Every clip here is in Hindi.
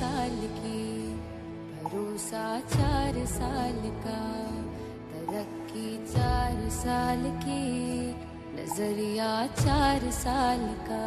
साल की, भरोसा 4 साल का, तरक्की 4 साल की, नजरिया 4 साल का।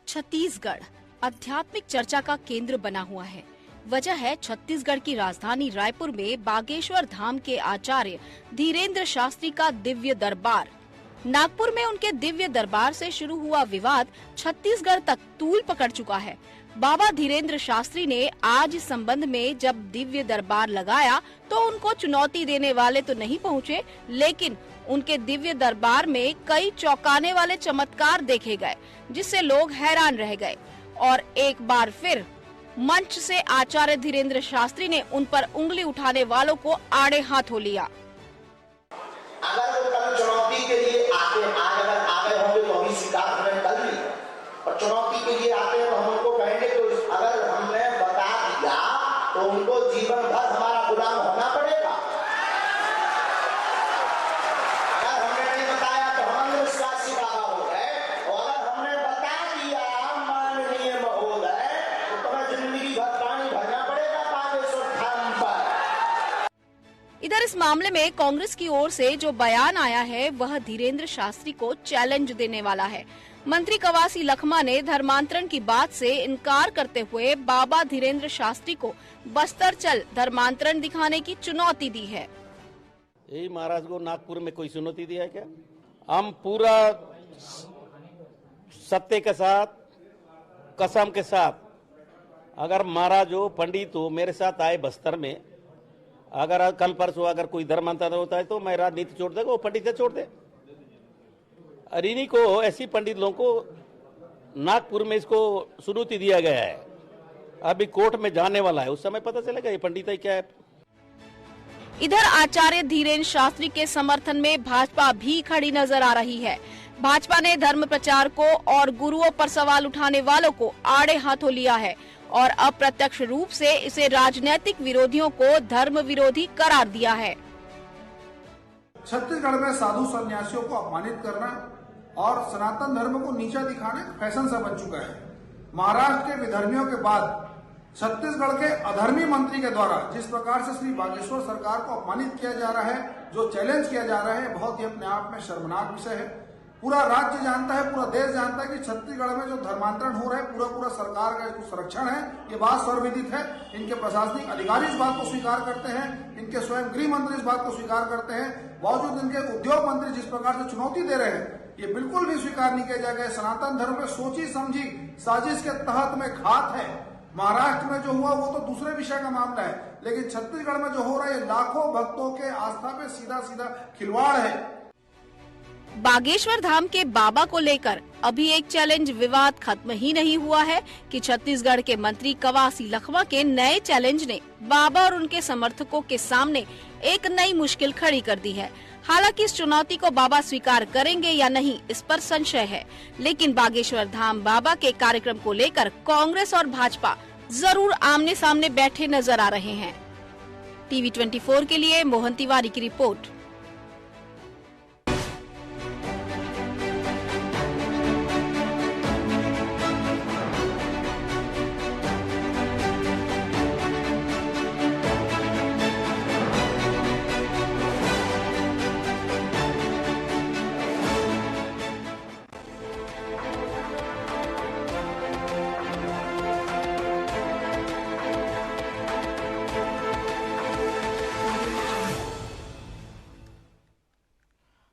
छत्तीसगढ़ आध्यात्मिक चर्चा का केंद्र बना हुआ है। वजह है छत्तीसगढ़ की राजधानी रायपुर में बागेश्वर धाम के आचार्य धीरेन्द्र शास्त्री का दिव्य दरबार। नागपुर में उनके दिव्य दरबार से शुरू हुआ विवाद छत्तीसगढ़ तक तूल पकड़ चुका है। बाबा धीरेन्द्र शास्त्री ने आज इस संबंध में जब दिव्य दरबार लगाया तो उनको चुनौती देने वाले तो नहीं पहुंचे, लेकिन उनके दिव्य दरबार में कई चौंकाने वाले चमत्कार देखे गए, जिससे लोग हैरान रह गए और एक बार फिर मंच से आचार्य धीरेन्द्र शास्त्री ने उन पर उंगली उठाने वालों को आड़े हाथों लिया। अगर वो कल चुनौती के लिए आते हैं, आज अगर आ गए होंगे तो अभी स्वीकार करें कल भी, और चुनौती के लिए आते हैं तो हम उनको कहेंगे तो अगर हमने बता दिया तो उनको जीवन भर हमारा गुलाम होना पड़ेगा। अगर हमने नहीं बताया तो हम अंधविश्वासी बाबा हो गए, और अगर हमने बता दिया माननीय महोदय तो तुम्हें जिंदगी भर पानी भरना पड़ेगा बागेश्वर धाम पर। इधर इस मामले में कांग्रेस की ओर से जो बयान आया है वह धीरेन्द्र शास्त्री को चैलेंज देने वाला है। मंत्री कवासी लखमा ने धर्मांतरण की बात से इनकार करते हुए बाबा धीरेन्द्र शास्त्री को बस्तर चल धर्मांतरण दिखाने की चुनौती दी है। यही महाराज को नागपुर में कोई चुनौती दिया है क्या? हम पूरा सत्य के साथ, कसम के साथ, अगर महाराज हो, पंडित हो, मेरे साथ आए बस्तर में, अगर कल परसों अगर कोई धर्मांतरण होता है तो मैं राजनीति छोड़ देगा, वो पंडित छोड़ दे। अरिनी को, ऐसी पंडित लोगों को नागपुर में इसको चुनौती दिया गया है। अभी कोर्ट में जाने वाला है, उस समय पता चलेगा ये पंडित है क्या है। इधर आचार्य धीरेन्द्र शास्त्री के समर्थन में भाजपा भी खड़ी नजर आ रही है। भाजपा ने धर्म प्रचारकों और गुरुओं पर सवाल उठाने वालों को आड़े हाथों लिया है और अप्रत्यक्ष रूप से इसे राजनीतिक विरोधियों को धर्म विरोधी करार दिया है। छत्तीसगढ़ में साधु सन्यासियों को अपमानित करना और सनातन धर्म को नीचा दिखाने फैशन सा बन चुका है। महाराष्ट्र के विधर्मियों के बाद छत्तीसगढ़ के अधर्मी मंत्री के द्वारा जिस प्रकार से श्री बागेश्वर सरकार को अपमानित किया जा रहा है, जो चैलेंज किया जा रहा है, बहुत ही अपने आप में शर्मनाक विषय है। पूरा राज्य जानता है, पूरा देश जानता है कि छत्तीसगढ़ में जो धर्मांतरण हो रहा है पूरा सरकार का इसको संरक्षण है। ये बात सर्वविदित है। इनके प्रशासनिक अधिकारी इस बात को स्वीकार करते हैं, इनके स्वयं गृह मंत्री इस बात को स्वीकार करते हैं। बावजूद इनके उद्योग मंत्री जिस प्रकार से चुनौती दे रहे हैं, ये बिल्कुल भी स्वीकार नहीं किया जाएगा। सनातन धर्म में सोची समझी साजिश के तहत में घात है। महाराष्ट्र में जो हुआ वो तो दूसरे विषय का मामला है, लेकिन छत्तीसगढ़ में जो हो रहा है लाखों भक्तों के आस्था पे सीधा सीधा खिलवाड़ है। बागेश्वर धाम के बाबा को लेकर अभी एक चैलेंज विवाद खत्म ही नहीं हुआ है कि छत्तीसगढ़ के मंत्री कवासी लखमा के नए चैलेंज ने बाबा और उनके समर्थकों के सामने एक नई मुश्किल खड़ी कर दी है। हालांकि इस चुनौती को बाबा स्वीकार करेंगे या नहीं, इस पर संशय है, लेकिन बागेश्वर धाम बाबा के कार्यक्रम को लेकर कांग्रेस और भाजपा जरूर आमने सामने बैठे नजर आ रहे हैं। टीवी 24 के लिए मोहन तिवारी की रिपोर्ट।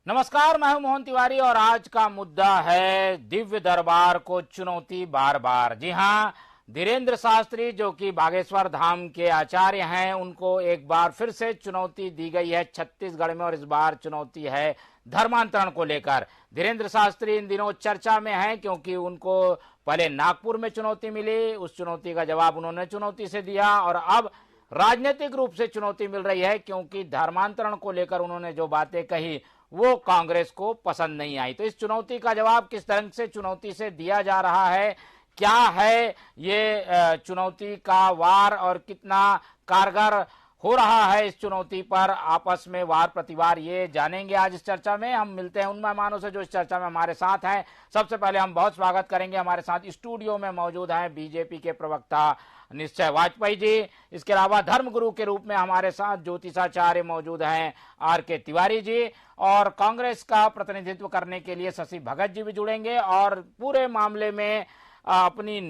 नमस्कार, मैं हूं मोहन तिवारी और आज का मुद्दा है दिव्य दरबार को चुनौती बार बार। जी हां, धीरेंद्र शास्त्री जो कि बागेश्वर धाम के आचार्य हैं, उनको एक बार फिर से चुनौती दी गई है छत्तीसगढ़ में और इस बार चुनौती है धर्मांतरण को लेकर। धीरेंद्र शास्त्री इन दिनों चर्चा में हैं क्योंकि उनको पहले नागपुर में चुनौती मिली, उस चुनौती का जवाब उन्होंने चुनौती से दिया और अब राजनीतिक रूप से चुनौती मिल रही है क्योंकि धर्मांतरण को लेकर उन्होंने जो बातें कही वो कांग्रेस को पसंद नहीं आई। तो इस चुनौती का जवाब किस तरह से चुनौती से दिया जा रहा है, क्या है ये चुनौती का वार और कितना कारगर हो रहा है इस चुनौती पर आपस में वार प्रतिवार, ये जानेंगे आज इस चर्चा में। हम मिलते हैं उन मेहमानों से जो इस चर्चा में हमारे साथ हैं। सबसे पहले हम बहुत स्वागत करेंगे, हमारे साथ स्टूडियो में मौजूद हैं बीजेपी के प्रवक्ता निश्चय वाजपेयी जी। इसके अलावा धर्मगुरु के रूप में हमारे साथ ज्योतिषाचार्य मौजूद हैं आर.के. तिवारी जी और कांग्रेस का प्रतिनिधित्व करने के लिए शशि भगत जी भी जुड़ेंगे और पूरे मामले में अपनी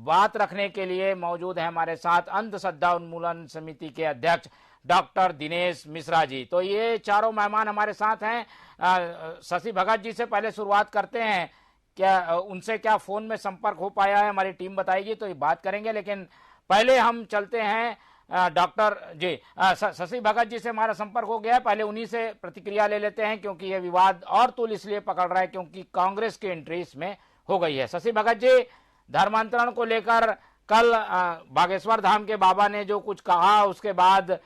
बात रखने के लिए मौजूद है हमारे साथ अंधश्रद्धा उन्मूलन समिति के अध्यक्ष डॉक्टर दिनेश मिश्रा जी। तो ये चारों मेहमान हमारे साथ हैं। शशि भगत जी से पहले शुरुआत करते हैं, क्या उनसे क्या फोन में संपर्क हो पाया है, हमारी टीम बताएगी तो ये बात करेंगे, लेकिन पहले हम चलते हैं डॉक्टर जी शशि भगत जी से हमारा संपर्क हो गया है, पहले उन्हीं से प्रतिक्रिया ले लेते हैं क्योंकि ये विवाद और तूल इसलिए पकड़ रहा है क्योंकि कांग्रेस की एंट्री इसमें हो गई है। शशि भगत जी, धर्मांतरण को लेकर कल बागेश्वर धाम के बाबा ने जो कुछ कहा उसके बाद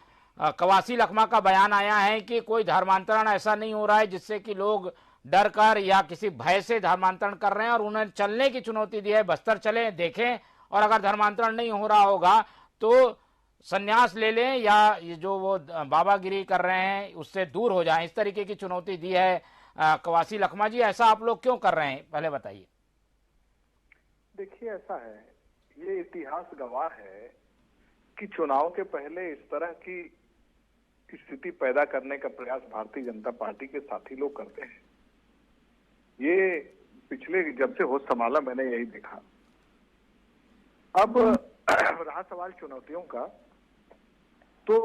कवासी लखमा का बयान आया है कि कोई धर्मांतरण ऐसा नहीं हो रहा है जिससे कि लोग डर कर या किसी भय से धर्मांतरण कर रहे हैं और उन्हें चलने की चुनौती दी है, बस्तर चलें देखें और अगर धर्मांतरण नहीं हो रहा होगा तो संन्यास ले लें या ये जो वो बाबागिरी कर रहे हैं उससे दूर हो जाएं, इस तरीके की चुनौती दी है कवासी लखमा जी। ऐसा आप लोग क्यों कर रहे हैं, पहले बताइए। देखिए, ऐसा है, ये इतिहास गवाह है कि चुनाव के पहले इस तरह की स्थिति पैदा करने का प्रयास भारतीय जनता पार्टी के साथी लोग करते हैं। ये पिछले जब से होश संभाला मैंने यही देखा। अब रहा सवाल चुनौतियों का, तो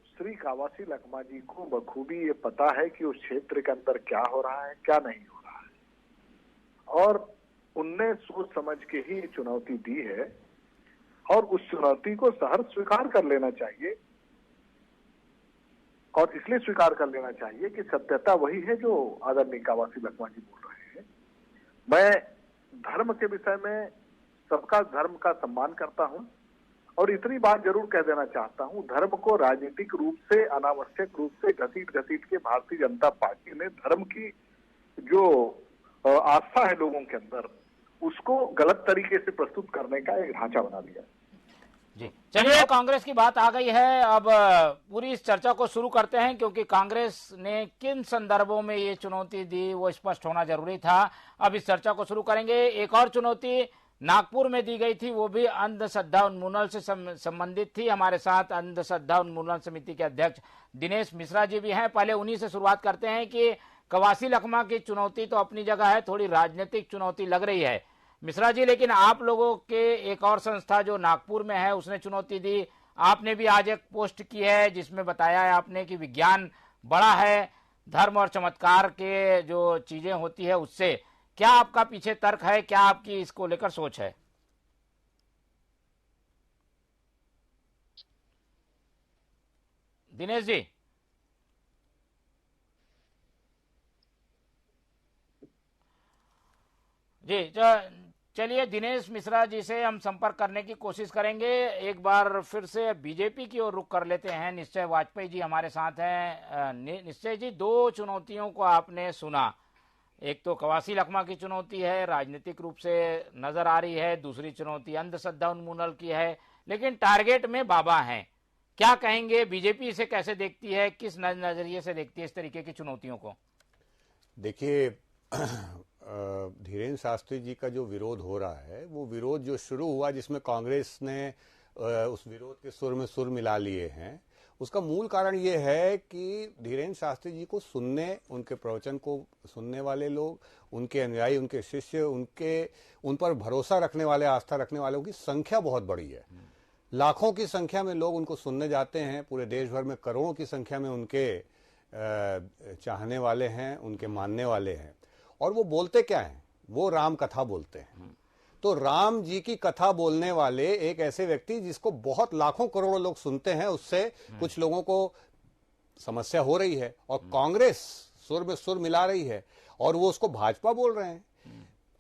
श्री कवासी लखमा जी को बखूबी ये पता है कि उस क्षेत्र के अंदर क्या हो रहा है क्या नहीं हो रहा है और उनने सोच समझ के ही ये चुनौती दी है और उस चुनौती को सहर्ष स्वीकार कर लेना चाहिए और इसलिए स्वीकार कर लेना चाहिए कि सत्यता वही है जो आदरणीय कवासी लखमा जी बोल रहे हैं। मैं धर्म के विषय में सबका धर्म का सम्मान करता हूं और इतनी बात जरूर कह देना चाहता हूं, धर्म को राजनीतिक रूप से अनावश्यक रूप से घसीट घसीट के भारतीय जनता पार्टी ने धर्म की जो आस्था है लोगों के अंदर उसको गलत तरीके से प्रस्तुत करने का एक ढांचा बना दिया जी। चलिए, कांग्रेस की बात आ गई है, अब पूरी इस चर्चा को शुरू करते हैं क्योंकि कांग्रेस ने किन संदर्भों में ये चुनौती दी वो स्पष्ट होना जरूरी था। अब इस चर्चा को शुरू करेंगे। एक और चुनौती नागपुर में दी गई थी, वो भी अंधश्रद्धा उन्मूलन से संबंधित थी। हमारे साथ अंधश्रद्धा उन्मूलन समिति के अध्यक्ष दिनेश मिश्रा जी भी हैं। पहले उन्हीं से शुरुआत करते हैं कि कवासी लखमा की चुनौती तो अपनी जगह है, थोड़ी राजनीतिक चुनौती लग रही है मिश्रा जी, लेकिन आप लोगों के एक और संस्था जो नागपुर में है उसने चुनौती दी। आपने भी आज एक पोस्ट की है जिसमें बताया है आपने कि विज्ञान बड़ा है, धर्म और चमत्कार के जो चीजें होती है उससे। क्या आपका पीछे तर्क है, क्या आपकी इसको लेकर सोच है? दिनेश जी। जी चलिए, दिनेश मिश्रा जी से हम संपर्क करने की कोशिश करेंगे। एक बार फिर से बीजेपी की ओर रुख कर लेते हैं। निश्चय वाजपेयी जी हमारे साथ हैं। निश्चय जी, दो चुनौतियों को आपने सुना, एक तो कवासी लखमा की चुनौती है, राजनीतिक रूप से नजर आ रही है, दूसरी चुनौती अंधश्रद्धा उन्मूलन की है, लेकिन टारगेट में बाबा हैं। क्या कहेंगे, बीजेपी इसे कैसे देखती है, किस नजरिए से देखती है इस तरीके की चुनौतियों को? देखिए, धीरेन्द्र शास्त्री जी का जो विरोध हो रहा है वो विरोध जो शुरू हुआ जिसमें कांग्रेस ने उस विरोध के सुर में सुर मिला लिए हैं, उसका मूल कारण ये है कि धीरेन्द्र शास्त्री जी को सुनने, उनके प्रवचन को सुनने वाले लोग, उनके अनुयायी, उनके शिष्य, उन पर भरोसा रखने वाले, आस्था रखने वालों की संख्या बहुत बड़ी है। लाखों की संख्या में लोग उनको सुनने जाते हैं। पूरे देश भर में करोड़ों की संख्या में उनके चाहने वाले हैं, उनके मानने वाले हैं। और वो बोलते क्या हैं? वो राम कथा बोलते हैं। तो राम जी की कथा बोलने वाले एक ऐसे व्यक्ति जिसको बहुत लाखों करोड़ों लोग सुनते हैं, उससे कुछ लोगों को समस्या हो रही है और कांग्रेस सुर में सुर मिला रही है और वो उसको भाजपा बोल रहे हैं।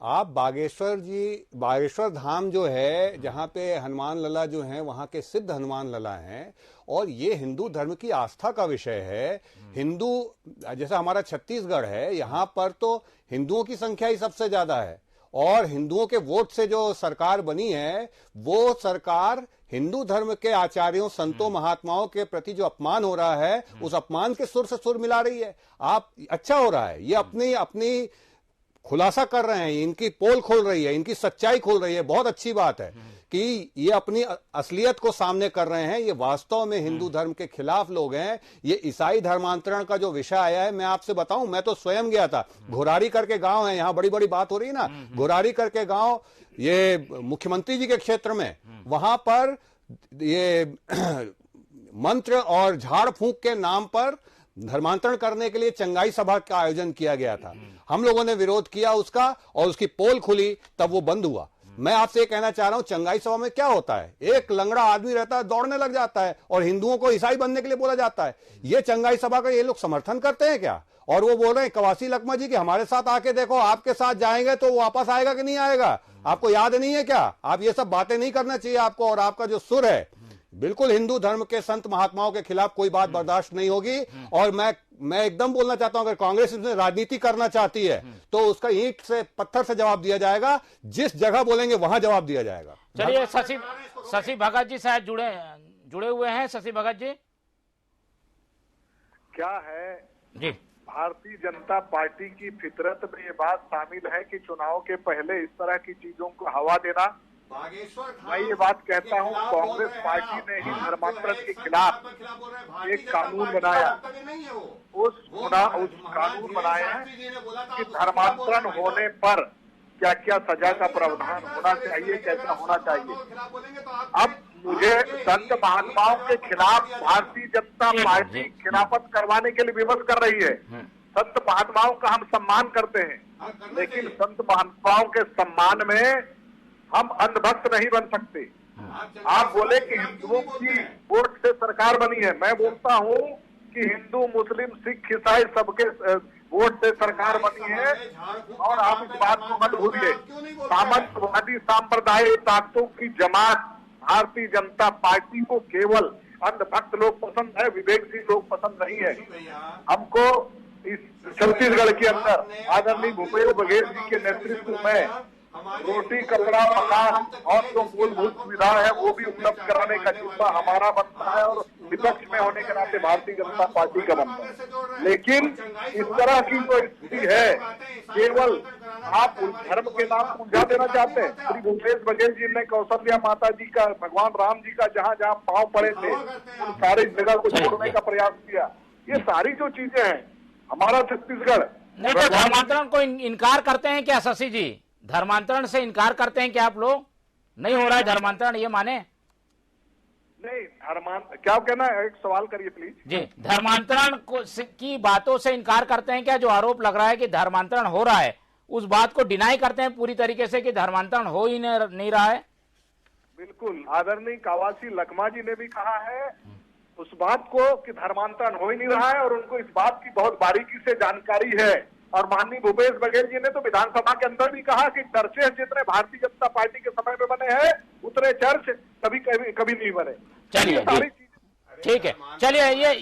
आप बागेश्वर धाम जो है, जहां पे हनुमान लला जो है, वहां के सिद्ध हनुमान लला हैं और ये हिंदू धर्म की आस्था का विषय है। हिंदू, जैसा हमारा छत्तीसगढ़ है, यहां पर तो हिंदुओं की संख्या ही सबसे ज्यादा है और हिंदुओं के वोट से जो सरकार बनी है, वो सरकार हिंदू धर्म के आचार्यों, संतों, महात्माओं के प्रति जो अपमान हो रहा है, उस अपमान के सुर से सुर मिला रही है। आप अच्छा हो रहा है, ये अपनी खुलासा कर रहे हैं, इनकी पोल खोल रही है, इनकी सच्चाई खोल रही है। बहुत अच्छी बात है कि ये अपनी असलियत को सामने कर रहे हैं। ये वास्तव में हिंदू धर्म के खिलाफ लोग हैं। ये ईसाई धर्मांतरण का जो विषय आया है, मैं आपसे बताऊं, मैं तो स्वयं गया था। घोरारी करके गांव है, यहां बड़ी बड़ी बात हो रही है ना, घोरारी करके गांव, ये मुख्यमंत्री जी के क्षेत्र में, वहां पर ये मंत्र और झाड़ फूंक के नाम पर धर्मांतरण करने के लिए चंगाई सभा का आयोजन किया गया था। हम लोगों ने विरोध किया उसका और उसकी पोल खुली, तब वो बंद हुआ। मैं आपसे कहना चाह रहा हूं, चंगाई सभा में क्या होता है? एक लंगड़ा आदमी रहता है, दौड़ने लग जाता है और हिंदुओं को ईसाई बनने के लिए बोला जाता है। ये चंगाई सभा का ये लोग समर्थन करते हैं क्या? और वो बोल रहे हैं कवासी लखमा जी कि हमारे साथ आके देखो, आपके साथ जाएंगे तो वापस आएगा कि नहीं आएगा? आपको याद नहीं है क्या? आप ये सब बातें नहीं करना चाहिए आपको। और आपका जो सुर है, बिल्कुल हिंदू धर्म के संत महात्माओं के खिलाफ कोई बात बर्दाश्त नहीं होगी। और मैं एकदम बोलना चाहता हूं, अगर कांग्रेस इसमें राजनीति करना चाहती है तो उसका ईंट से पत्थर से जवाब दिया जाएगा। जिस जगह बोलेंगे वहां जवाब दिया जाएगा। चलिए, शशि भगत जी शायद जुड़े हुए हैं। शशि भगत जी, क्या है जी, भारतीय जनता पार्टी की फितरत में ये बात शामिल है कि चुनाव के पहले इस तरह की चीजों को हवा देना? मैं ये बात कहता हूँ, कांग्रेस पार्टी ने ही धर्मांतरण के खिलाफ एक कानून बनाया। उस कानून बनाया कि धर्मांतरण होने पर क्या क्या सजा का प्रावधान होना चाहिए, कैसा होना चाहिए। अब मुझे संत महात्माओं के खिलाफ भारतीय जनता पार्टी खिलाफत करवाने के लिए विवश कर रही है। संत महात्माओं का हम सम्मान करते हैं, लेकिन संत महात्माओं के सम्मान में हम अंधभक्त नहीं बन सकते। आप बोले कि हिंदुओं की वोट से सरकार बनी है, मैं बोलता हूं कि हिंदू, मुस्लिम, सिख, ईसाई सबके वोट से सरकार बनी है। और आप इस बात को मत भूलिए, सामंतवादी सांप्रदायिक ताकतों की जमात भारतीय जनता पार्टी को केवल अंधभक्त लोग पसंद है, विवेकशील लोग पसंद नहीं है। हमको इस छत्तीसगढ़ के अंदर आदरणीय भूपेश बघेल जी के नेतृत्व में रोटी, कपड़ा, मकान और जो मूलभूत सुविधा है वो भी उपलब्ध कराने का जिम्मा हमारा बनता है और विपक्ष में होने के नाते भारतीय जनता पार्टी का बनता है। लेकिन इस तरह की जो स्थिति है, केवल आप धर्म के नाम उलझा देना चाहते हैं। श्री भूपेश बघेल जी ने कौशल्या माता जी का, भगवान राम जी का जहाँ जहाँ पांव पड़े थे, उन सारी जगह को छोड़ने का प्रयास किया। ये सारी जो चीजें हैं, हमारा छत्तीसगढ़ नहीं तो धर्मांतरण को इनकार करते हैं क्या शशि जी? धर्मांतरण से इनकार करते हैं क्या आप लोग? नहीं हो रहा है धर्मांतरण, ये माने? नहीं, क्या कहना है? एक सवाल करिए प्लीज जी। धर्मांतरण की बातों से इनकार करते हैं क्या? जो आरोप लग रहा है कि धर्मांतरण हो रहा है, उस बात को डिनाई करते हैं पूरी तरीके से कि धर्मांतरण हो ही नहीं रहा है? बिल्कुल, आदरणीय कवासी लखमा जी ने भी कहा है उस बात को कि धर्मांतरण हो ही नहीं रहा है और उनको इस बात की बहुत बारीकी से जानकारी है। और माननीय भूपेश बघेल जी ने तो विधानसभा के अंदर भी कहा कि चर्चे जितने भारतीय जनता पार्टी के समय में बने हैं उतने चर्च कभी नहीं बने। चलिए, सारी चीजें ठीक है। चलिए, ये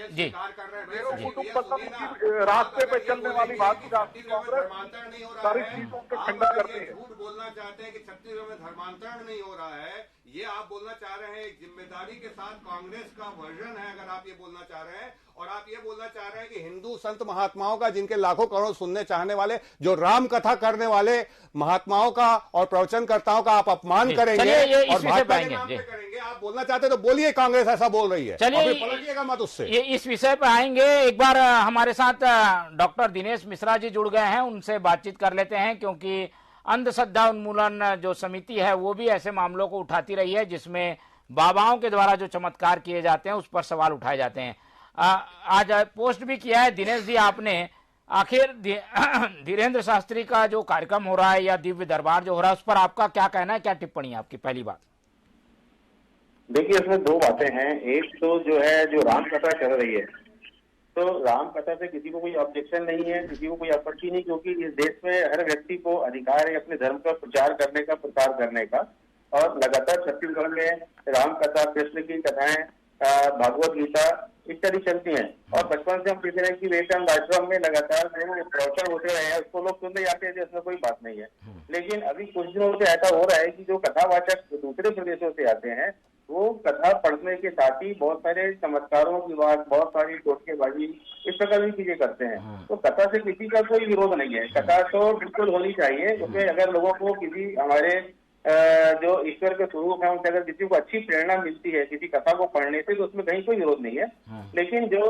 जी, कुटुंब पसंद की रास्ते पे चलने वाली भारतीय राष्ट्रीय कांग्रेस सारी चीजों के खंडन करती है। झूठ बोलना चाहते हैं कि छत्तीसगढ़ में धर्मांतरण नहीं हो रहा है, ये आप बोलना चाह रहे हैं। जिम्मेदारी के साथ कांग्रेस का वर्जन है, अगर आप ये बोलना चाह रहे हैं। और आप ये बोलना चाह रहे हैं कि हिंदू संत महात्माओं का, जिनके लाखों करोड़ सुनने चाहने वाले, जो राम कथा करने वाले महात्माओं का और प्रवचनकर्ताओं का आप अपमान करेंगे और भाजपा के नाम पे करेंगे। आप बोलना चाहते तो बोलिए, कांग्रेस ऐसा बोल रही है, चलिए पलटिएगा मत उससे। ये इस विषय पे आएंगे। एक बार हमारे साथ डॉक्टर दिनेश मिश्रा जी जुड़ गए हैं, उनसे बातचीत कर लेते हैं, क्योंकि अंधश्रद्धा उन्मूलन जो समिति है वो भी ऐसे मामलों को उठाती रही है जिसमें बाबाओं के द्वारा जो चमत्कार किए जाते हैं उस पर सवाल उठाए जाते हैं। आज पोस्ट भी किया है दिनेश जी आपने। आखिर धीरेंद्र शास्त्री का जो कार्यक्रम हो रहा है या दिव्य दरबार जो हो रहा है, उस पर आपका क्या कहना है, क्या टिप्पणी है आपकी? पहली बात देखिए, इसमें दो बातें हैं। एक तो जो है, जो रामकथा चल रही है, तो रामकथा से किसी को कोई ऑब्जेक्शन नहीं है, किसी को कोई आपत्ति नहीं, क्योंकि इस देश में हर व्यक्ति को अधिकार है अपने धर्म का प्रचार करने का, प्रसार करने का। और लगातार छत्तीसगढ़ में रामकथा, कृष्ण की कथाएं, भागवत गीता इत्यादि चलती हैं। और बचपन से हम देख रहे हैं कि विवेकानंद आश्रम में लगातार जो प्रवचन होते रहे हैं, उसको लोग सुनते जाते हैं, इसमें कोई बात नहीं है। लेकिन अभी कुछ दिनों से ऐसा हो रहा है कि जो कथावाचक दूसरे प्रदेशों से आते हैं, वो कथा पढ़ने के साथ ही बहुत सारे चमत्कारों की बात, बहुत सारी टोटकेबाजी, इस प्रकार की चीजें करते हैं। तो कथा से किसी का कोई विरोध नहीं है, कथा तो बिल्कुल होनी चाहिए, क्योंकि अगर लोगों को किसी हमारे जो ईश्वर के स्वरूप है उनसे अगर किसी को अच्छी प्रेरणा मिलती है किसी कथा को पढ़ने से, तो उसमें कहीं कोई विरोध नहीं है। लेकिन जो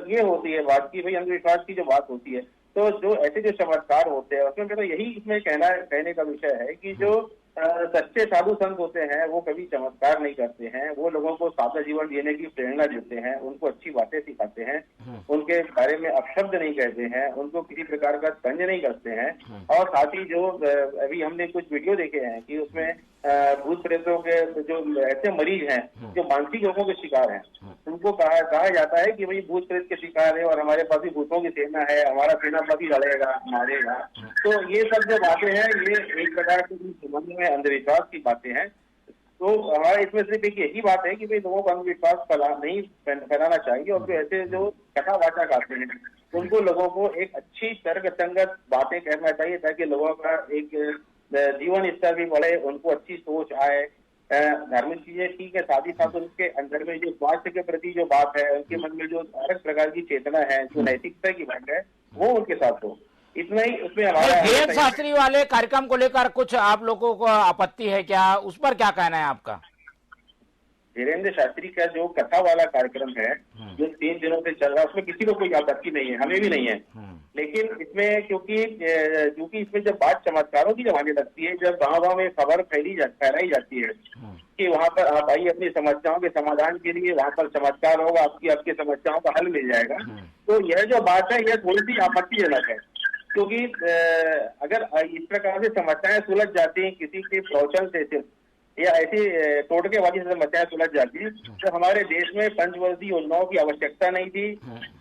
ये होती है बात की भाई अंधविश्वास की जो बात होती है, तो जो ऐसे जो चमत्कार होते हैं उसमें मेरा यही इसमें कहने का विषय है कि जो सच्चे साधु संत होते हैं वो कभी चमत्कार नहीं करते हैं, वो लोगों को सादा जीवन जीने की प्रेरणा देते हैं, उनको अच्छी बातें सिखाते हैं, उनके बारे में अपशब्द नहीं कहते हैं, उनको किसी प्रकार का तंज नहीं करते हैं। और साथ ही जो अभी हमने कुछ वीडियो देखे हैं कि उसमें भूत प्रेतों के जो ऐसे मरीज हैं जो मानसिक रोगों के शिकार हैं, उनको कहा जाता है कि भाई भूत प्रेत के शिकार है और हमारे पास भी भूतों की सेना है, हमारा सेनापति लड़ेगा, मारेगा। तो ये सब जो बातें हैं ये एक प्रकार के संबंध में अंधविश्वास की बातें हैं। तो हमारा इसमें सिर्फ एक यही बात है कि भाई लोगों को अंधविश्वास नहीं फैलाना चाहिए, और जो ऐसे जो कथावाचक आते हैं उनको लोगों को एक अच्छी तर्क संगत बातें कहना चाहिए, ताकि लोगों का एक जीवन स्तर भी बढ़े, उनको अच्छी सोच आए। धार्मिक चीजें ठीक है, साथ ही साथ उनके अंदर में जो स्वास्थ्य के प्रति जो बात है, उनके मन में जो अलग प्रकार की चेतना है, जो नैतिकता की बात है, वो उनके साथ हो। इतना ही उसमें हमारा धीरेंद्र शास्त्री वाले कार्यक्रम को लेकर कुछ आप लोगों को आपत्ति है क्या? उस पर क्या कहना है आपका? धीरेंद्र शास्त्री का जो कथा वाला कार्यक्रम है जो 3 दिनों से चल रहा है, उसमें किसी को कोई आपत्ति नहीं है, हमें भी नहीं है। लेकिन इसमें क्योंकि इसमें जब बात चमत्कारों की जब आने लगती है, जब गाँव में खबर फैलाई जाती है कि वहाँ पर आप आइए अपनी समस्याओं के समाधान के लिए, वहाँ पर चमत्कार होगा, आपकी समस्याओं का हल मिल जाएगा, तो यह जो बात है यह थोड़ी सी आपत्तिजनक है। क्योंकि अगर इस प्रकार से समस्याएं सुलझ जाती हैं किसी के प्रवचन से सिर्फ, या ऐसी टोटकेबाजी से समस्याएं सुलझ जाती है, तो हमारे देश में पंचवर्षीय योजनाओं की आवश्यकता नहीं थी।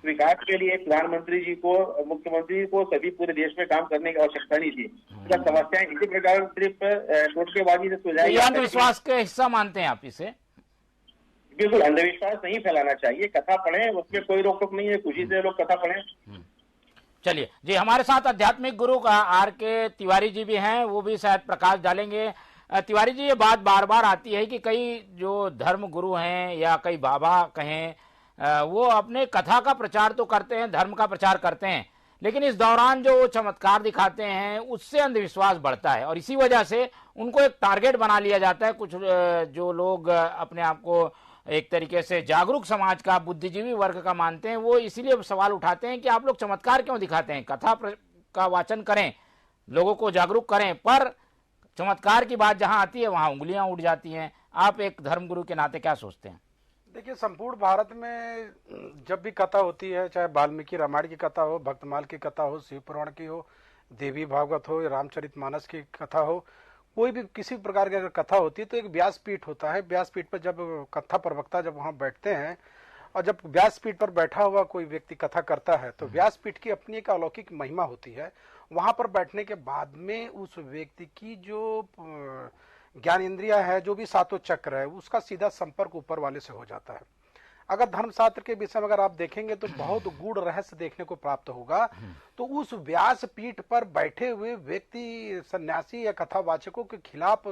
विकास के लिए प्रधानमंत्री जी को, मुख्यमंत्री को सभी पूरे देश में काम करने की आवश्यकता नहीं थी। जब समस्याएं इसी प्रकार सिर्फ टोटकेबाजी से सुलझाई, अंधविश्वास का हिस्सा मानते हैं आप इसे? बिल्कुल अंधविश्वास नहीं फैलाना चाहिए। कथा पढ़ें, उसमें कोई रोक टोक नहीं है, खुशी से लोग कथा पढ़ें। चलिए जी, हमारे साथ आध्यात्मिक गुरु का आर.के. तिवारी जी भी हैं, वो भी शायद प्रकाश डालेंगे। तिवारी जी, ये बात बार बार आती है कि कई जो धर्म गुरु हैं या कई बाबा कहें, वो अपने कथा का प्रचार तो करते हैं, धर्म का प्रचार करते हैं, लेकिन इस दौरान जो चमत्कार दिखाते हैं उससे अंधविश्वास बढ़ता है, और इसी वजह से उनको एक टारगेट बना लिया जाता है। कुछ जो लोग अपने आप को एक तरीके से जागरूक समाज का, बुद्धिजीवी वर्ग का मानते हैं, वो इसीलिए सवाल उठाते हैं कि आप लोग चमत्कार क्यों दिखाते हैं? कथा का वाचन करें, लोगों को जागरूक करें, पर चमत्कार की बात जहां आती है वहां उंगलियां उठ जाती हैं। आप एक धर्मगुरु के नाते क्या सोचते हैं? देखिए, संपूर्ण भारत में जब भी कथा होती है, चाहे वाल्मीकि रामायण की कथा हो, भक्तमाल की कथा हो, शिव पुराण की हो, देवी भागवत हो, रामचरितमानस की कथा हो, कोई भी किसी प्रकार की अगर कथा होती है तो एक व्यासपीठ होता है। व्यासपीठ पर जब कथा प्रवक्ता जब वहां बैठते हैं, और जब व्यासपीठ पर बैठा हुआ कोई व्यक्ति कथा करता है, तो व्यासपीठ की अपनी एक अलौकिक महिमा होती है। वहां पर बैठने के बाद में उस व्यक्ति की जो ज्ञान इंद्रिया है, जो भी सातों चक्र है, उसका सीधा संपर्क ऊपर वाले से हो जाता है। अगर धर्मशास्त्र के विषय में अगर आप देखेंगे तो बहुत गूढ़ रहस्य देखने को प्राप्त होगा। तो उस व्यासपीठ पर बैठे हुए व्यक्ति सन्यासी या कथावाचकों के खिलाफ,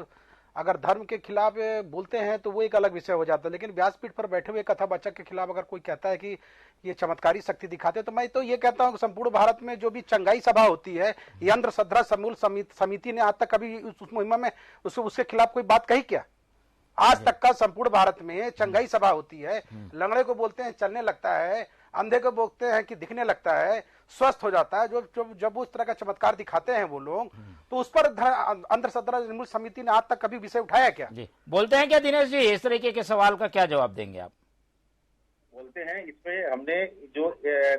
अगर धर्म के खिलाफ बोलते हैं तो वो एक अलग विषय हो जाता है, लेकिन व्यासपीठ पर बैठे हुए कथावाचक के खिलाफ अगर कोई कहता है कि ये चमत्कारी शक्ति दिखाते हैं, तो मैं तो ये कहता हूँ कि संपूर्ण भारत में जो भी चंगाई सभा होती है, यंत्र सद्रा समूल समिति ने आज तक कभी उस मुहिम में उसके खिलाफ कोई बात कही क्या? आज तक का संपूर्ण भारत में चंगाई सभा होती है, लंगड़े को बोलते हैं चलने लगता है, अंधे को बोलते हैं कि दिखने लगता है, स्वस्थ हो जाता है। जब उस तरह का चमत्कार दिखाते हैं वो लोग, तो उस पर अंधश्रद्धा निर्मूलन समिति ने आज तक कभी विषय उठाया क्या? जी, बोलते हैं क्या दिनेश जी? इस तरीके के सवाल का क्या जवाब देंगे आप? बोलते हैं, इसमें हमने जो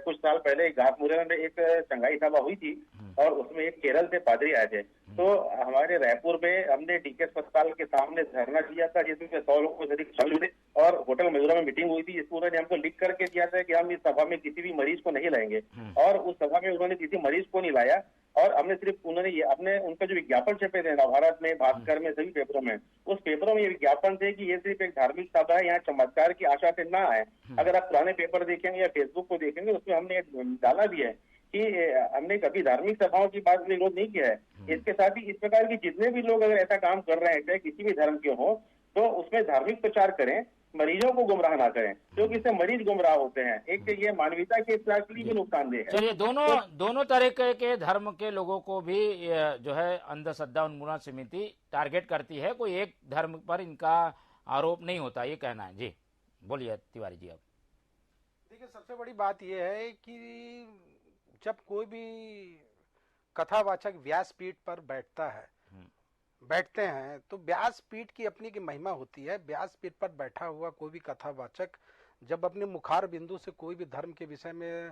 कुछ साल पहले घाटमुरा में एक संघाई सभा हुई थी और उसमें एक केरल से पादरी आए थे, तो हमारे रायपुर में हमने डीके अस्पताल के सामने धरना दिया था जिसमें 100 लोगों को शामिल हुए और होटल मयूरा में मीटिंग हुई थी जिसमें उन्होंने हमको लिख करके दिया था कि हम इस सभा में किसी भी मरीज को नहीं लाएंगे, और उस सभा में उन्होंने किसी मरीज को नहीं लाया और हमने सिर्फ उन्होंने ये अपने उनका जो विज्ञापन छपे थे नवभारत में, भास्कर में, सभी पेपरों में, उस पेपरों में ये विज्ञापन थे कि ये सिर्फ एक धार्मिक सभा है, यहाँ चमत्कार की आशा से ना आए। अगर आप पुराने पेपर देखेंगे या फेसबुक को देखेंगे उसमें हमने डाला भी है कि हमने कभी धार्मिक सभाओं की बात विरोध नहीं किया है। इसके साथ ही इस प्रकार की जितने भी लोग अगर ऐसा काम कर रहे हैं चाहे किसी भी धर्म के हो, तो उसमें धार्मिक प्रचार करें, मरीजों को गुमराह ना करें, क्योंकि इससे मरीज गुमराह होते हैं। एक ये मानवीयता के इतिहास के लिए भी नुकसानदेह है। चलिए, दोनों तरीके के धर्म के लोगों को भी जो है अंधश्रद्धा उन्मूलन समिति टारगेट करती है, कोई एक धर्म पर इनका आरोप नहीं होता, ये कहना है। जी बोलिए तिवारी जी। अब देखिए, सबसे बड़ी बात यह है कि जब कोई भी कथावाचक व्यासपीठ पर बैठते हैं तो व्यासपीठ की अपनी की महिमा होती है। व्यासपीठ पर बैठा हुआ कोई भी कथावाचक जब अपने मुखार बिंदु से कोई भी धर्म के विषय में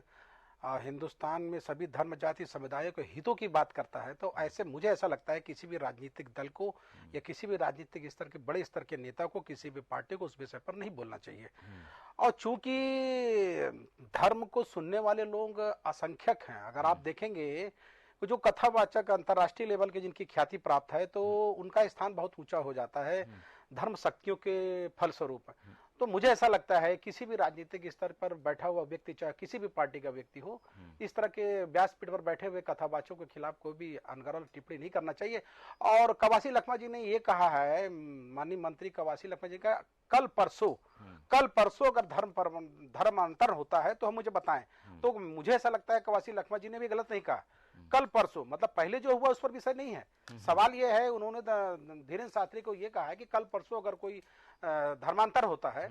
हिंदुस्तान में सभी धर्म जाति समुदायों के हितों की बात करता है, तो ऐसे मुझे ऐसा लगता है किसी भी राजनीतिक दल को या किसी भी राजनीतिक स्तर के बड़े स्तर के नेता को, किसी भी पार्टी को उस विषय पर नहीं बोलना चाहिए। और चूंकि धर्म को सुनने वाले लोग असंख्यक हैं, अगर आप देखेंगे जो कथावाचक अंतर्राष्ट्रीय लेवल के जिनकी ख्याति प्राप्त है तो उनका स्थान बहुत ऊंचा हो जाता है धर्म शक्तियों के फलस्वरूप। तो मुझे ऐसा लगता है किसी भी राजनीतिक स्तर पर बैठा हुआ व्यक्ति, चाहे किसी भी पार्टी का व्यक्ति हो, इस तरह के व्यासपीठ पर बैठे हुए कथावाचकों के खिलाफ कोई भी अनगढ़ टिप्पणी नहीं करना चाहिए। और कवासी लखमा जी ने ये कहा है, माननीय मंत्री कवासी लखमा जी का, कल परसों अगर धर्मांतर होता है तो हम मुझे बताएं। तो मुझे ऐसा लगता है कवासी लखमा जी ने भी गलत नहीं कहा। कल परसों मतलब पहले जो हुआ उस पर विषय नहीं है। सवाल यह है, उन्होंने धीरेन्द्र शास्त्री को यह कहा है कि कल परसों अगर कोई धर्मांतर होता है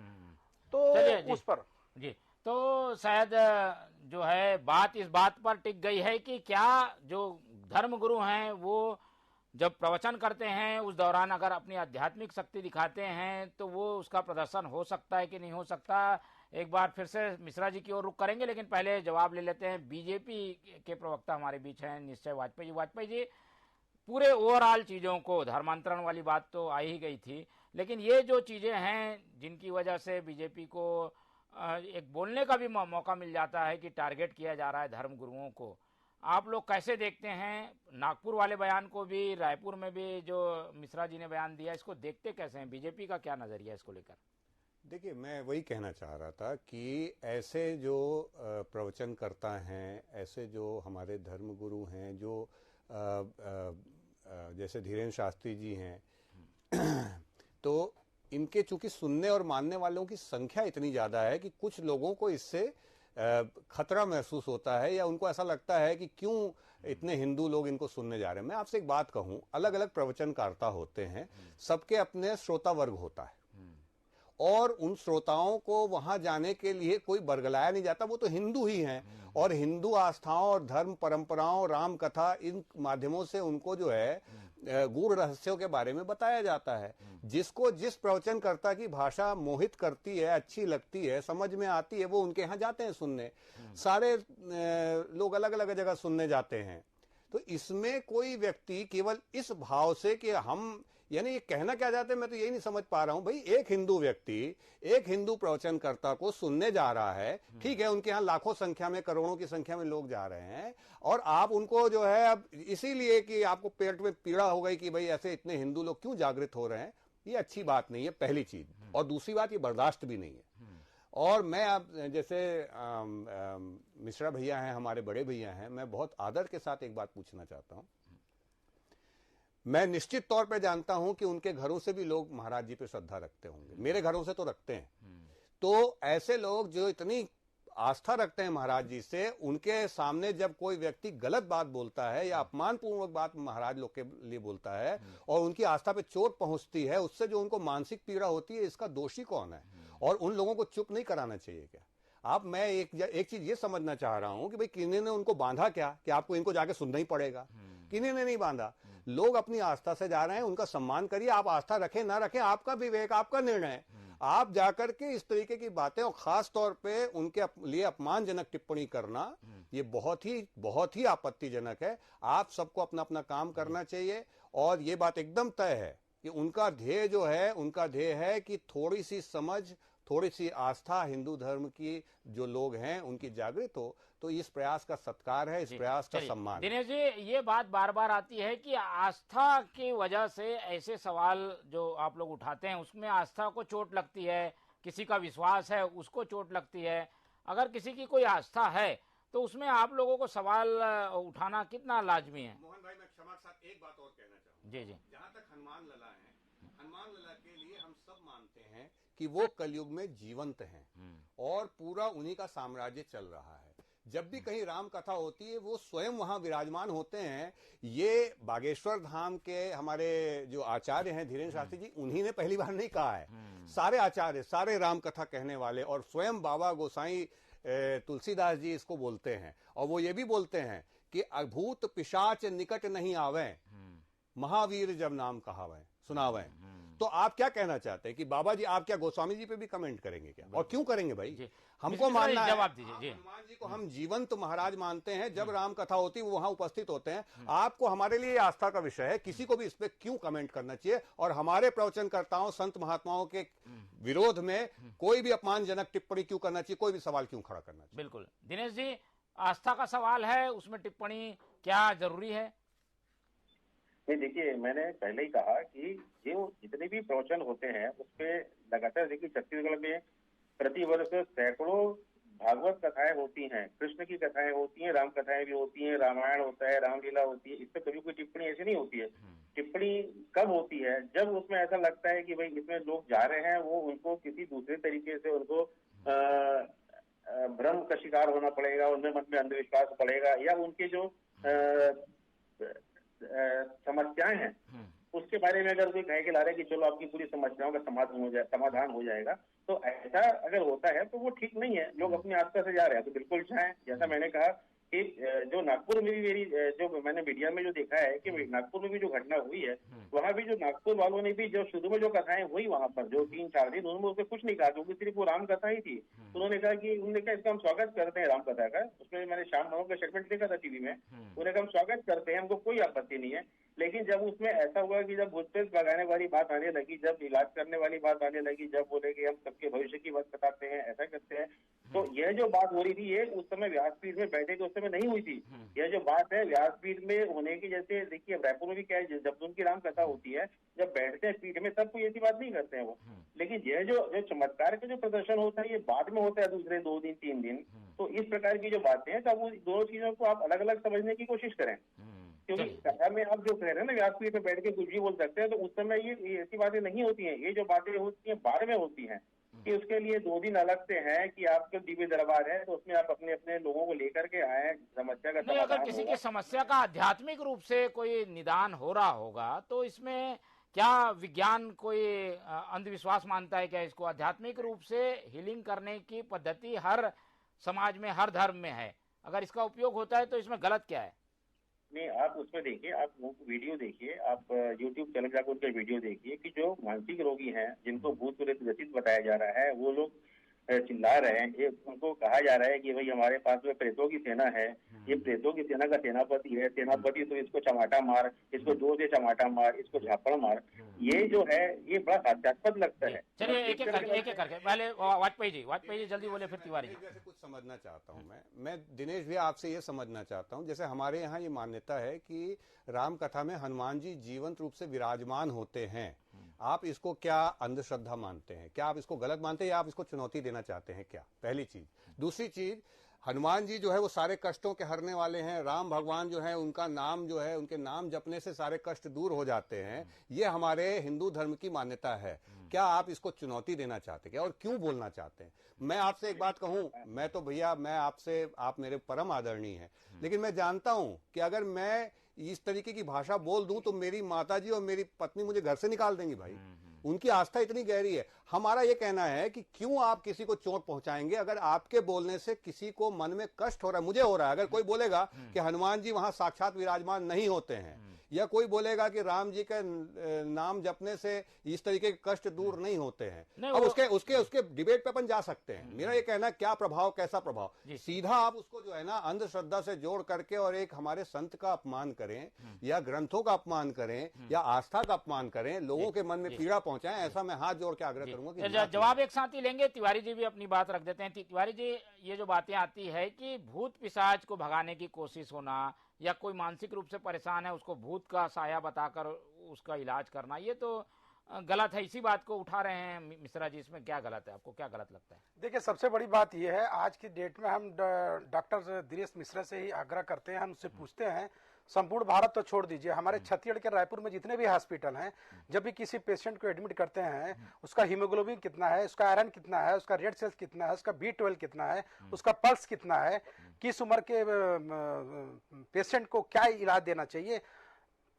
तो उस पर जी, तो शायद जो है बात इस बात पर टिक गई है कि क्या जो धर्मगुरु हैं वो जब प्रवचन करते हैं उस दौरान अगर अपनी आध्यात्मिक शक्ति दिखाते हैं तो वो उसका प्रदर्शन हो सकता है कि नहीं हो सकता। एक बार फिर से मिश्रा जी की ओर रुख करेंगे, लेकिन पहले जवाब ले लेते हैं। बीजेपी के प्रवक्ता हमारे बीच हैं निश्चय वाजपेयी जी। वाजपेयी जी, पूरे ओवरऑल चीज़ों को, धर्मांतरण वाली बात तो आ ही गई थी, लेकिन ये जो चीज़ें हैं जिनकी वजह से बीजेपी को एक बोलने का भी मौका मिल जाता है कि टारगेट किया जा रहा है धर्मगुरुओं को, आप लोग कैसे देखते हैं? नागपुर वाले बयान को भी, रायपुर में भी जो मिश्रा जी ने बयान दिया, इसको देखते कैसे हैं? बीजेपी का क्या नजरिया है इसको लेकर? देखिए, मैं वही कहना चाह रहा था कि ऐसे जो प्रवचनकर्ता हैं, ऐसे जो हमारे धर्मगुरु हैं, जो जैसे धीरेन्द्र शास्त्री जी हैं तो इनके चूंकि सुनने और मानने वालों की संख्या इतनी ज़्यादा है कि कुछ लोगों को इससे खतरा महसूस होता है या उनको ऐसा लगता है कि क्यों इतने हिंदू लोग इनको सुनने जा रहे हैं। मैं आपसे एक बात कहूं, अलग अलग प्रवचनकर्ता होते हैं, सबके अपने श्रोता वर्ग होता है और उन श्रोताओं को वहां जाने के लिए कोई बरगलाया नहीं जाता, वो तो हिंदू ही हैं और हिंदू आस्थाओं और धर्म परंपराओं, राम कथा, इन माध्यमों से उनको जो है गूढ़ रहस्यों के बारे में बताया जाता है। जिसको जिस प्रवचनकर्ता की भाषा मोहित करती है, अच्छी लगती है, समझ में आती है, वो उनके यहाँ जाते हैं सुनने। सारे लोग अलग अलग जगह सुनने जाते हैं। तो इसमें कोई व्यक्ति केवल इस भाव से कि हम, यानी ये कहना क्या चाहते हैं, मैं तो यही नहीं समझ पा रहा हूं। भाई, एक हिंदू व्यक्ति एक हिंदू प्रवचनकर्ता को सुनने जा रहा है, ठीक है, उनके यहाँ लाखों संख्या में, करोड़ों की संख्या में लोग जा रहे हैं और आप उनको जो है अब इसीलिए कि आपको पेट में पीड़ा हो गई कि भाई ऐसे इतने हिंदू लोग क्यों जागृत हो रहे हैं, ये अच्छी बात नहीं है, पहली चीज। और दूसरी बात, ये बर्दाश्त भी नहीं है। और मैं अब जैसे मिश्रा भैया हैं, हमारे बड़े भैया हैं, मैं बहुत आदर के साथ एक बात पूछना चाहता हूं। मैं निश्चित तौर पे जानता हूं कि उनके घरों से भी लोग महाराज जी पे श्रद्धा रखते होंगे, मेरे घरों से तो रखते हैं। तो ऐसे लोग जो इतनी आस्था रखते हैं महाराज जी से, उनके सामने जब कोई व्यक्ति गलत बात बोलता है या अपमानपूर्वक बात महाराज लोग के लिए बोलता है और उनकी आस्था पे चोट पहुंचती है, उससे जो उनको मानसिक पीड़ा होती है, इसका दोषी कौन है? और उन लोगों को चुप नहीं कराना चाहिए क्या? आप, मैं एक चीज ये समझना चाह रहा हूं कि भाई किन्हीं ने उनको बांधा क्या कि आपको इनको जाके सुनना ही पड़ेगा? किन्हीं ने नहीं बांधा। लोग अपनी आस्था से जा रहे हैं, उनका सम्मान करिए। आप आस्था रखें ना रखें, आपका विवेक, आपका निर्णय। आप जाकर के इस तरीके की बातें और खास तौर पे उनके लिए अपमानजनक टिप्पणी करना, ये बहुत ही आपत्तिजनक है। आप सबको अपना अपना काम करना चाहिए और ये बात एकदम तय है कि उनका ध्येय है कि थोड़ी सी समझ, थोड़ी सी आस्था हिंदू धर्म की जो लोग हैं उनकी जागृत हो। तो इस प्रयास का सत्कार है, इस प्रयास का सम्मान। दिनेश जी, ये बात बार बार आती है कि आस्था की वजह से ऐसे सवाल जो आप लोग उठाते हैं उसमें आस्था को चोट लगती है, किसी का विश्वास है उसको चोट लगती है। अगर किसी की कोई आस्था है तो उसमें आप लोगों को सवाल उठाना कितना लाजमी है? मोहन भाई, मैं क्षमा के साथ एक बात और कहना चाहूंगा। जी जी। जहां तक हनुमान लला है, हनुमान लला के लिए हम सब मानते हैं कि वो कलयुग में जीवंत हैं और पूरा उन्हीं का साम्राज्य चल रहा है। जब भी कहीं राम कथा होती है वो स्वयं वहां विराजमान होते हैं। ये बागेश्वर धाम के हमारे जो आचार्य हैं धीरेन्द्र शास्त्री जी, उन्हीं ने पहली बार नहीं कहा है। सारे आचार्य, सारे राम कथा कहने वाले और स्वयं बाबा गोसाई तुलसीदास जी इसको बोलते हैं। और वो ये भी बोलते हैं कि अभूत पिशाच निकट नहीं आवे, महावीर जब नाम कहावे सुनावे। तो आप क्या कहना चाहते हैं कि बाबा जी, आप क्या गोस्वामी जी पे भी कमेंट करेंगे क्या? और क्यों करेंगे भाई? हमको मानना है, जवाब दीजिए। हनुमान जी को हम जीवंत महाराज मानते हैं। जब राम कथा होती है वो वहां उपस्थित होते हैं। आपको, हमारे लिए आस्था का विषय है, किसी को भी इस पे क्यों कमेंट करना चाहिए? और हमारे प्रवचनकर्ताओं, संत महात्माओं के विरोध में कोई भी अपमानजनक टिप्पणी क्यों करना चाहिए? कोई भी सवाल क्यों खड़ा करना चाहिए? बिल्कुल दिनेश जी, आस्था का सवाल है, उसमें टिप्पणी क्या जरूरी है? नहीं, देखिए, मैंने पहले ही कहा कि जो जितने भी प्रवचन होते हैं उस पे लगातार, देखिए, छत्तीसगढ़ में प्रतिवर्ष सैकड़ों भागवत कथाएं होती हैं, कृष्ण की कथाएं होती हैं, राम कथाएं भी होती हैं, रामायण होता है, रामलीला होती है। इस पर कभी कोई टिप्पणी ऐसी नहीं होती है। टिप्पणी कब होती है? जब उसमें ऐसा लगता है कि भाई इसमें लोग जा रहे हैं, वो उनको किसी दूसरे तरीके से उनको भ्रम का शिकार होना पड़ेगा, उनमें मन में अंधविश्वास पड़ेगा, या उनके जो समस्याएं हैं उसके बारे में अगर कोई कहे के ला रहे कि चलो आपकी पूरी समस्याओं का समाधान हो जाएगा, तो ऐसा अगर होता है तो वो ठीक नहीं है। लोग अपनी आस्था से जा रहे हैं तो बिल्कुल जाएं। जैसा मैंने कहा कि जो नागपुर में भी जो मैंने मीडिया में जो देखा है कि नागपुर में भी जो घटना हुई है, वहां भी जो नागपुर वालों ने भी जो शुरू में जो कथाएं हुई वहां पर जो 3-4 दिन, उन्होंने उसमें कुछ नहीं कहा क्योंकि सिर्फ वो राम कथा ही थी। उन्होंने कहा इसका हम स्वागत करते हैं राम कथा का। उसमें मैंने शाम नौ का स्टेटमेंट देखा था टीवी में। उन्होंने कहा हम स्वागत करते हैं, हमको कोई आपत्ति नहीं है। लेकिन जब उसमें ऐसा हुआ कि जब भूत प्रेत भगाने वाली बात आने लगी, जब इलाज करने वाली बात आने लगी, जब बोले कि हम सबके भविष्य की बात बताते हैं, ऐसा करते हैं, तो यह जो बात हो रही थी ये उस समय व्यासपीठ में बैठे थे उस समय नहीं हुई थी। यह जो बात है व्यासपीठ में होने की, जैसे देखिए रायपुर में भी क्या है, जब उनकी राम कथा होती है, जब बैठते हैं पीठ में तब कोई ऐसी बात नहीं करते हैं वो। लेकिन यह जो चमत्कार का जो प्रदर्शन होता है ये बाद में होता है, दूसरे 2 दिन 3 दिन। तो इस प्रकार की जो बातें हैं, तब वो दोनों चीजों को आप अलग अलग समझने की कोशिश करें। क्योंकि कथा में आप जो कह रहे हैं ना व्यासपीठ में बैठ के कुछ भी बोल सकते हैं, तो उस समय ये ऐसी बातें नहीं होती हैं। ये जो बातें होती हैं बाद में होती हैं कि उसके लिए 2 दिन अलग से हैं कि आपके दिव्य दरबार है तो उसमें आप अपने अपने लोगों को लेकर के आए, समस्या का समाधान। अगर किसी की समस्या का आध्यात्मिक रूप से कोई निदान हो रहा होगा तो इसमें क्या विज्ञान कोई अंधविश्वास मानता है क्या? इसको आध्यात्मिक रूप से हीलिंग करने की पद्धति हर समाज में, हर धर्म में है। अगर इसका उपयोग होता है तो इसमें गलत क्या है? नहीं, आप उसमें देखिए, आप वो वीडियो देखिए, आप YouTube चैनल जाकर उनका वीडियो देखिए कि जो मानसिक रोगी हैं, जिनको भूत प्रेत ग्रसित बताया जा रहा है, वो लोग चिल्ला रहे हैं। ये उनको कहा जा रहा है कि भाई हमारे पास में प्रेतों की सेना है, ये प्रेतों की सेना का सेनापति है, सेनापति तो इसको चमाटा मार, इसको 2 से चमाटा मार, इसको झापड़ मार। ये जो है ये बड़ा हास्यास्पद लगता है। चलिए एक एक करके पहले वाजपेयी जी जल्दी बोले, फिर तिवारी जी। जैसे कुछ समझना चाहता हूँ मैं दिनेश भी आपसे ये समझना चाहता हूँ, जैसे हमारे यहाँ ये मान्यता है कि राम कथा में हनुमान जी जीवंत रूप से विराजमान होते हैं। आप इसको क्या अंधश्रद्धा मानते हैं? क्या आप इसको गलत मानते हैं या आप इसको चुनौती देना चाहते हैं क्या? पहली चीज। दूसरी चीज, हनुमान जी जो है वो सारे कष्टों के हरने वाले हैं। राम भगवान जो है उनका नाम जो है, उनके नाम जपने से सारे कष्ट दूर हो जाते हैं। ये हमारे हिंदू धर्म की मान्यता है। क्या आप इसको चुनौती देना चाहते हैं और क्यों बोलना चाहते हैं? मैं आपसे एक बात कहूं, मैं तो भैया मैं आपसे, आप मेरे परम आदरणीय हैं, लेकिन मैं जानता हूं कि अगर मैं इस तरीके की भाषा बोल दूं तो मेरी माताजी और मेरी पत्नी मुझे घर से निकाल देंगी भाई। उनकी आस्था इतनी गहरी है। हमारा ये कहना है कि क्यों आप किसी को चोट पहुंचाएंगे? अगर आपके बोलने से किसी को मन में कष्ट हो रहा है, मुझे हो रहा है, अगर कोई बोलेगा कि हनुमान जी वहां साक्षात विराजमान नहीं होते हैं या कोई बोलेगा कि राम जी का नाम जपने से इस तरीके के कष्ट दूर नहीं होते हैं। अब उसके डिबेट पे अपन जा सकते हैं। मेरा ये कहना, क्या प्रभाव, कैसा प्रभाव, सीधा आप उसको जो है ना अंधश्रद्धा से जोड़ करके और एक हमारे संत का अपमान करें या ग्रंथों का अपमान करें या आस्था का अपमान करें, लोगों के मन में पीड़ा पहुंचाएं, ऐसा मैं हाथ जोड़ के आग्रह करूंगा कि जवाब एक साथ ही लेंगे। तिवारी जी भी अपनी बात रख देते हैं। तिवारी जी, ये जो बातें आती है कि भूत पिशाच को भगाने की कोशिश होना या कोई मानसिक रूप से परेशान है उसको भूत का साया बताकर उसका इलाज करना, ये तो गलत है। इसी बात को उठा रहे हैं मिश्रा जी, इसमें क्या गलत है, आपको क्या गलत लगता है? देखिए, सबसे बड़ी बात यह है, आज की डेट में हम डॉक्टर दिनेश मिश्रा से ही आग्रह करते हैं, हम उससे पूछते हैं, संपूर्ण भारत तो छोड़ दीजिए, हमारे छत्तीसगढ़ के रायपुर में जितने भी हॉस्पिटल हैं, जब भी किसी पेशेंट को एडमिट करते हैं, उसका हीमोग्लोबिन कितना है, उसका आयरन कितना है, उसका रेड सेल्स कितना है, उसका B12 कितना है, उसका पल्स कितना है, किस उम्र के पेशेंट को क्या इलाज देना चाहिए,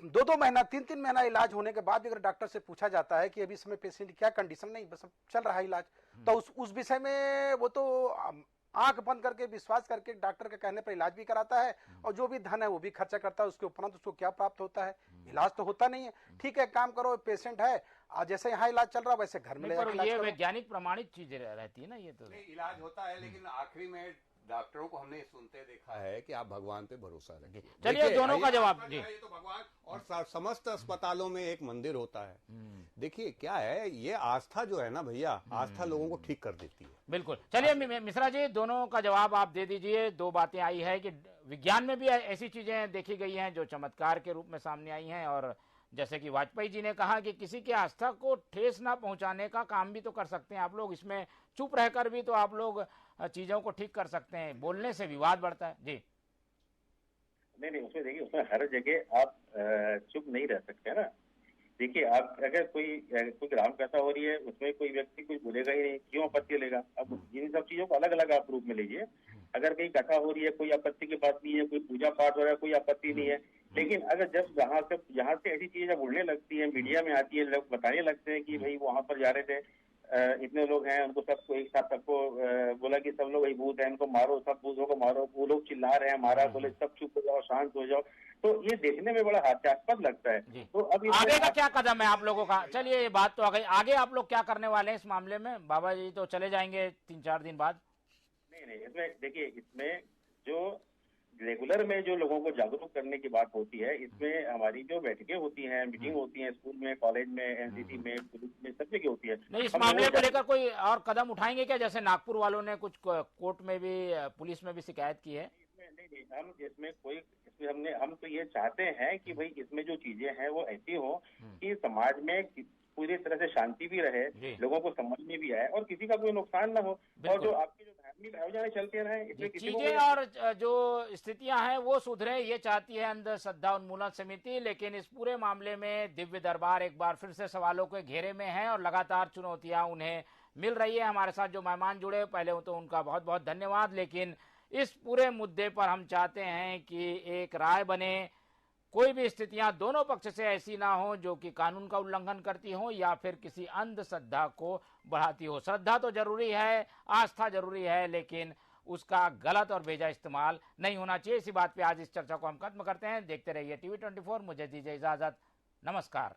2-2 महीना 3-3 महीना इलाज होने के बाद अगर डॉक्टर से पूछा जाता है कि अभी इसमें पेशेंट की क्या कंडीशन, नहीं बस चल रहा है इलाज, तो उस विषय में वो तो आंख बंद करके विश्वास करके डॉक्टर के कहने पर इलाज भी कराता है और जो भी धन है वो भी खर्चा करता है, उसके उपरांत उसको क्या प्राप्त होता है? इलाज तो होता नहीं है। ठीक है, काम करो, पेशेंट है, जैसे यहाँ इलाज चल रहा है वैसे घर में ले जाकर ये वैज्ञानिक प्रमाणित चीजें रहती है ना, ये तो इलाज होता है, लेकिन आखिरी में डॉक्टरों को हमने सुनते देखा है कि आप भगवान पे भरोसा रखिए। चलिए, दोनों का जवाब जी। ये तो भगवान और समस्त अस्पतालों में एक मंदिर होता है। देखिए क्या है, ये आस्था जो है ना भैया, आस्था लोगों को ठीक कर देती है। बिल्कुल। चलिए मिश्रा जी, दोनों का जवाब आप दे दीजिए। 2 बातें आई है कि विज्ञान में भी ऐसी चीजें देखी गई हैं जो चमत्कार के रूप में सामने आई हैं, और जैसे कि वाजपेयी जी ने कहा कि किसी की आस्था को ठेस ना पहुंचाने का काम भी तो कर सकते हैं आप लोग, इसमें चुप रहकर भी तो आप लोग चीजों को ठीक कर सकते हैं, बोलने से विवाद बढ़ता है। जी नहीं, उसमें देखिए, उसमें हर जगह आप चुप नहीं रह सकते ना। देखिए, आप अगर कोई राम कथा हो रही है, उसमें कोई व्यक्ति कुछ बोलेगा ही नहीं, क्यों आपत्ति लेगा? अब इन सब चीजों को अलग अलग आप रूप में लीजिए। अगर कहीं कथा हो रही है, कोई आपत्ति की बात नहीं है, कोई पूजा पाठ हो रहा है, कोई आपत्ति नहीं है, लेकिन अगर जब यहाँ से ऐसी चीजें जब उड़ने लगती है, मीडिया में आती है, लोग बताने लगते हैं कि भाई वहां पर जा रहे थे, इतने लोग हैं, उनको सबको एक साथ सबको बोला कि सब लोग वही भूत है, इनको मारो, सब भूतों को मारो, वो लोग चिल्ला रहे हैं, मारा, बोले सब चुप हो जाओ, शांत हो जाओ, तो ये देखने में बड़ा हास्यास्पद लगता है। तो अब आगे का क्या कदम है आप लोगों का? चलिए, ये बात तो आ गई, आगे आप लोग क्या करने वाले हैं इस मामले में? बाबा जी तो चले जाएंगे 3-4 दिन बाद। नहीं, इसमें देखिए, इसमें जो रेगुलर में जो लोगों को जागरूक करने की बात होती है, इसमें हमारी जो बैठकें होती हैं, मीटिंग होती हैं, स्कूल में, कॉलेज में, एनसीसी में, पुलिस में, सब जगह होती है। नहीं, इस मामले को लेकर कोई और कदम उठाएंगे क्या? जैसे नागपुर वालों ने कुछ कोर्ट में भी, पुलिस में भी शिकायत की है। नहीं, हम तो ये चाहते हैं कि भाई इसमें जो चीजें हैं वो ऐसी हो कि समाज में पूरी तरह से शांति भी रहे, लोगों को समझ में भी आए और किसी का कोई नुकसान ना हो, और जो आपके जो धार्मिक आयोजन चलते रहे, इसमें चीजें और जो स्थितियां हैं वो सुधरे, ये चाहती है अंधश्रद्धा उन्मूलन समिति। लेकिन इस पूरे मामले में दिव्य दरबार एक बार फिर से सवालों के घेरे में है और लगातार चुनौतियां उन्हें मिल रही है। हमारे साथ जो मेहमान जुड़े, पहले तो उनका बहुत बहुत धन्यवाद। लेकिन इस पूरे मुद्दे पर हम चाहते हैं कि एक राय बने, कोई भी स्थितियां दोनों पक्ष से ऐसी ना हो जो कि कानून का उल्लंघन करती हो या फिर किसी अंधश्रद्धा को बढ़ाती हो। श्रद्धा तो जरूरी है, आस्था जरूरी है, लेकिन उसका गलत और बेजा इस्तेमाल नहीं होना चाहिए। इसी बात पे आज इस चर्चा को हम खत्म करते हैं। देखते रहिए TV 24। मुझे दीजिए इजाजत, नमस्कार।